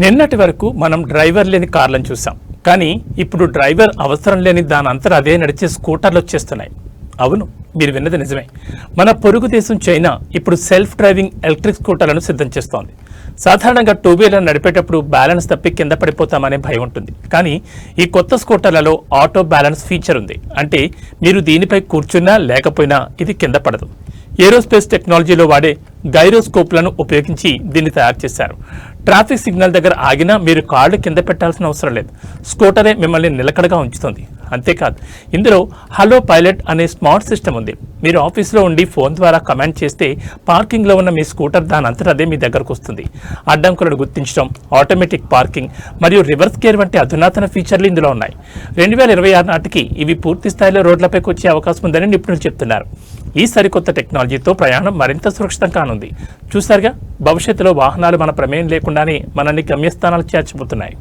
నిన్నటి వరకు మనం డ్రైవర్ లేని కార్లను చూసాం, కానీ ఇప్పుడు డ్రైవర్ అవసరం లేని దాని అంతటా అదే నడిచే స్కూటర్లు వచ్చేస్తున్నాయి. అవును, మీరు విన్నది నిజమే. మన పొరుగు దేశం చైనా ఇప్పుడు సెల్ఫ్ డ్రైవింగ్ ఎలక్ట్రిక్ స్కూటర్లను సిద్ధం చేస్తోంది. సాధారణంగా టూ వీలర్ నడిపేటప్పుడు బ్యాలెన్స్ తప్పి కింద పడిపోతామనే భయం ఉంటుంది, కానీ ఈ కొత్త స్కూటర్లలో ఆటో బ్యాలెన్స్ ఫీచర్ ఉంది. అంటే మీరు దీనిపై కూర్చున్నా లేకపోయినా ఇది కింద పడదు. ఏరోస్పేస్ టెక్నాలజీలో వాడే గైరోస్కోప్లను ఉపయోగించి దీన్ని తయారు చేశారు. ట్రాఫిక్ సిగ్నల్ దగ్గర ఆగినా మీరు కాళ్ళు కింద పెట్టాల్సిన అవసరం లేదు, స్కూటరే మిమ్మల్ని నిలకడగా ఉంచుతుంది. అంతేకాదు, ఇందులో హలో పైలట్ అనే స్మార్ట్ సిస్టమ్ ఉంది. మీరు ఆఫీస్లో ఉండి ఫోన్ ద్వారా కమాండ్ చేస్తే పార్కింగ్లో ఉన్న మీ స్కూటర్ దాని అంతటా అదే మీ దగ్గరకు వస్తుంది. అడ్డంకులను గుర్తించడం, ఆటోమేటిక్ పార్కింగ్ మరియు రివర్స్ గేర్ వంటి అధునాతన ఫీచర్లు ఇందులో ఉన్నాయి. 2026 నాటికి ఇవి పూర్తి స్థాయిలో రోడ్లపైకి వచ్చే అవకాశం ఉందని నిపుణులు చెప్తున్నారు. ఈ సరికొత్త టెక్నాలజీతో ప్రయాణం మరింత సురక్షితం కానుంది. చూసారుగా, భవిష్యత్తులో వాహనాలు మన ప్రమేయం లేకుండానే మనల్ని గమ్యస్థానాలు చేర్చబోతున్నాయి.